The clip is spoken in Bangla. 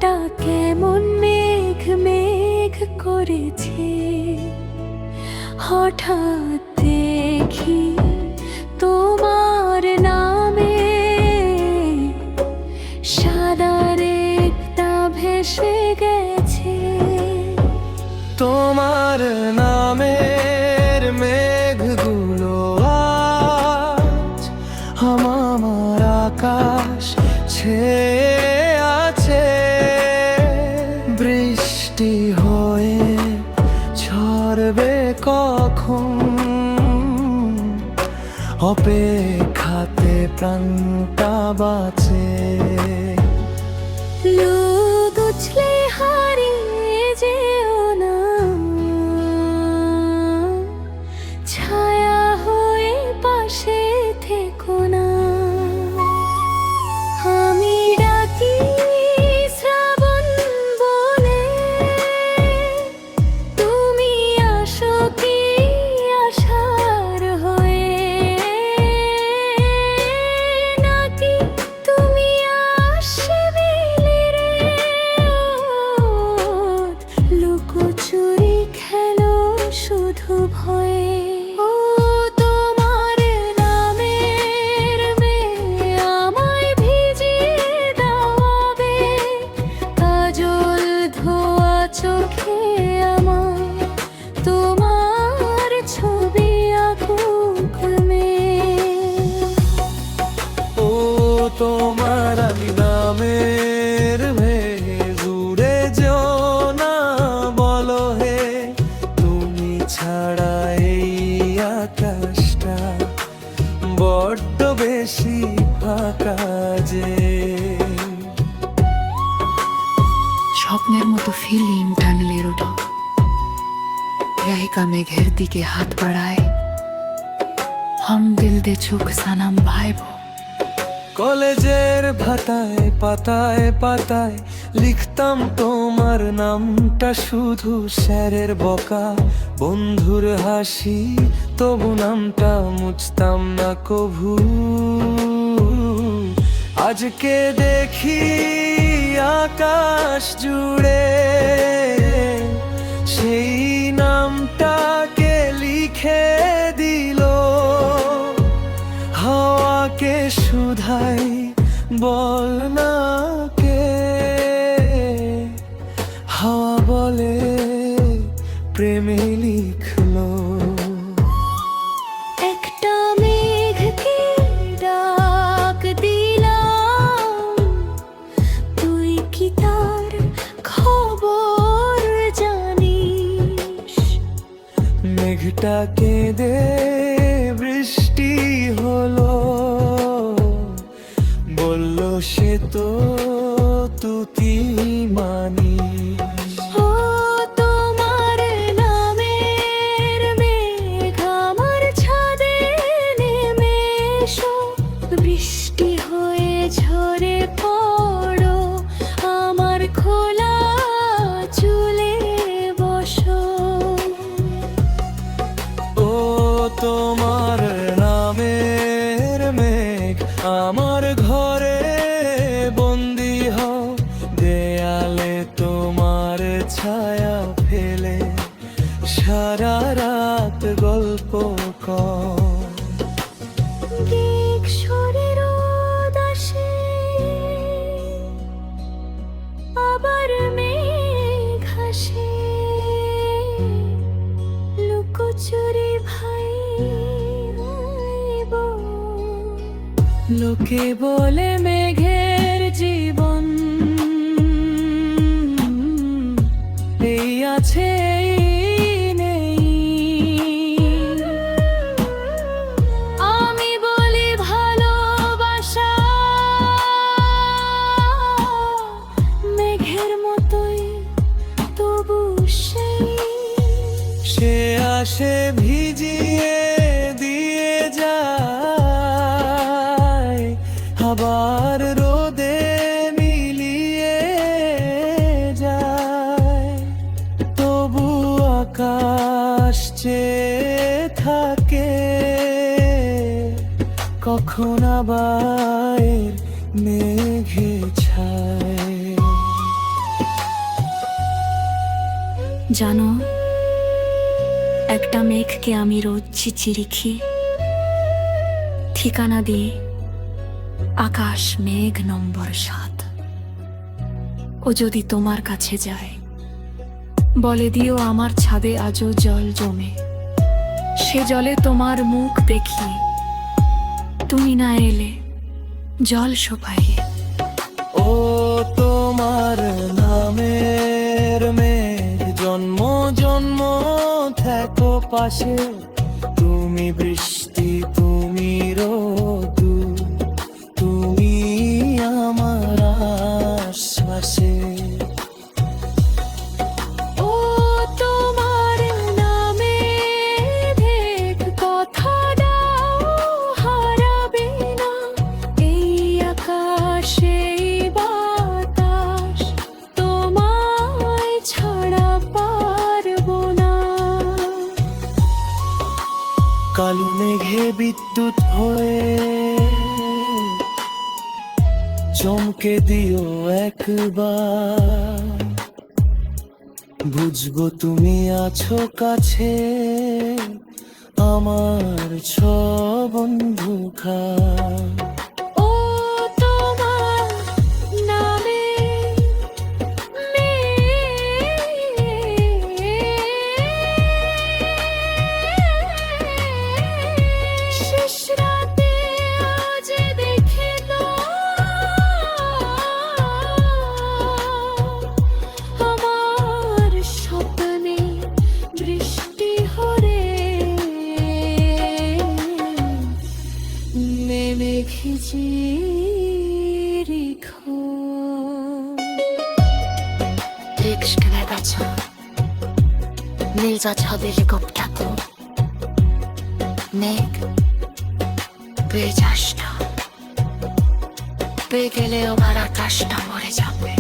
মনটা কেমন মেঘ মেঘ করেছে। হঠাৎ দেখি তোমার নামে সাদা রেখা ভেসে গেছে। তোমার নামের মেঘগুলো আজ আমার আকাশ ছেয়ে আছে। বৃষ্টি হয়ে ঝরবে কখন, অপেক্ষাতে প্রাণটা বাঁচে। লোক উছলে হারিয়ে যেও না, ছায়া হয়ে পাশে থেকো না। আমি ডাকি শ্রাবণ বলে, তুমি আসো কি আশার হয়ে। নাকি তুমি আসবে রে, লুকোচুরি খেলো শুধু ভয়ে। ও তোমার নামের মেয়ে আমায় ভিজিয়ে দাওয়াবে, কাজল ধোয়া চোখে আমায় তোমার ছবি আঁকুক মেয়ে। ও তোমার নামের মেঘ উড়ে যেও না, বলো হে তুমি ছাড়া এই আকাশটা বড্ড বেশি ফাঁকা যে। স্বপ্নের মতো ফিলিং টানেলের ওঠো, রাহিকা মেঘের দিকে হাত বাড়ায়। হম দিল দে চুক সানাম ভাইবো। কলেজের ভাতায় পাতায় পাতায় লিখতাম তোমার নামটা, শুধু স্যারের বকা বন্ধুর হাসি, তবু নামটা মুছতাম না কভু। আজকে দেখি আকাশ জুড়ে সেই নামটাকে লিখে দিল। হাওয়াকে শুধাই বল না কে, হাওয়া বলে প্রেমে লিখলো। একটা মেঘকে ডাক দিলাম, তুই কি তার খবর জানিস। মেঘটাকে দে বৃষ্টি হলো, বলল সে তো তুই মানিস। ও তোমার নামের মেঘ আমার ছাদে নেমে এসো, বৃষ্টি হয়ে ঝরে পড়ো আমার খোলা চুলে বসো। ও তোমার নামের মেঘ আমার ঘরে বন্দি হও, দেয়ালে তোমার ছায়া ফেলে সারা রাত গল্প কর। গিক সুরের উদাসে আবার মেঘ আসে, লুকোচুরি ভাই আইবো। লোকে বলে মেঘের জীবন এই আছে এই নেই, আমি বলি ভালোবাসা মেঘের মতোই তবু সে আসে ভিজিয়ে দিয়ে যায়, আবার রোদে মিলিয়ে যায়। তবু আকাশ চেয়ে থাকে, কখন আবার মেঘে ছায়। জানো, একটা মেঘকে আমি রোজ চিঠি লিখি, ঠিকানা দিয়ে আকাশ মেঘ নম্বর 7। ও যদি তোমার কাছে যায়, বলে দিও আমার ছাদে আজও জল জমে, সে জলে তোমার মুখ দেখি, তুমি না এলে জল শোভাইয়ে। ও তোমার নামের মেঘ, জন্ম জন্ম থাকো পাশে, তুমি বৃষ্টি তুমি রোদ, তুমি আমার আশ্বাসে। ও তোমার নামে ভেদ কথা দাও হারাবে না, এই আকাশে বাতাস তোমায় ছাড়া পারবো না। কালো মেঘে বিদ্যুৎ হয়ে চমকে দিও একবার, বুঝবো তুমি আছো কাছে, আমার সব অন্ধকার। ও তোমার নামে শেষ রাতে আজ দেখে আমার স্বপ্নে বৃষ্টি হরে নেমে খিচি রেখো। Rikskene dacha, nilza chadeli goptato, nek, bejashta, begele omar akashta more jabe।